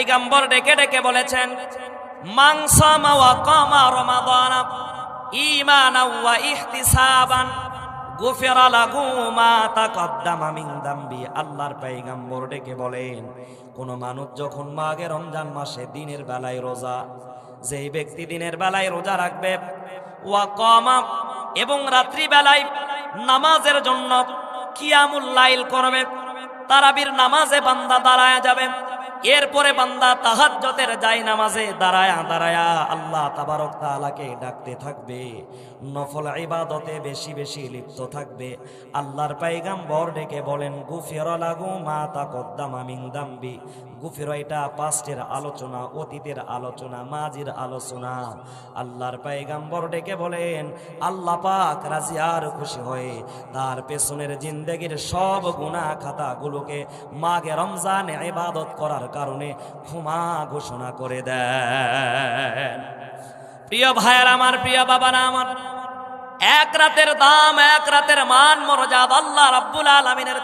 পয়গম্বর ডেকে ডেকে বলেছেন, মান সামা ওয়া কামা রমাদানা ঈমানাও ওয়া ইহতিসাবান গুফিরা লাহু মা তাকদ্দামা মিন যামবি। আল্লাহর পয়গম্বর ডেকে বলেন, কোন মানুষ যখন মাঘে রমজান মাসে দিনের বেলায় রোজা, যেই ব্যক্তি দিনের বেলায় রোজা রাখবে, ওয়া কামা এবং রাত্রি বেলায় নামাজের জন্য কিয়ামুল লাইল করবে, তারাবির নামাজে বান্দা দাঁড়ায় যাবে, এরপরে বান্দা তাহাজ্জুদের যায় নামাজে দাঁড়ায়া দাঁড়ায়া আল্লাহ তাবারক তাআলাকে ডাকতে থাকবে, নফল ইবাদতে বেশি বেশি লিপ্ত থাকবে। আল্লাহর পয়গম্বর ডেকে বলেন, গুফিরা লাহু মা তাকদ্দামা মিন যামবি। গুফিরা এটা পাস্টের আলোচনা, অতীতের আলোচনা, মাজির আলোচনা। আল্লাহর পয়গম্বর ডেকে বলেন, আল্লাহ পাক রাজি আর খুশি হয়ে তার পেছনের জিন্দেগির সব গুনাহ খাতাগুলোকে মাঘে রমজানে ইবাদত করার কারণে ক্ষমা ঘোষণা করে দেন। প্রিয় ভাইয়ের আমার, প্রিয় বাবারা আমার, এক রাতের দাম, এক রাতের মান মর্যাদা আল্লাহ রাব্বুল আলামিনের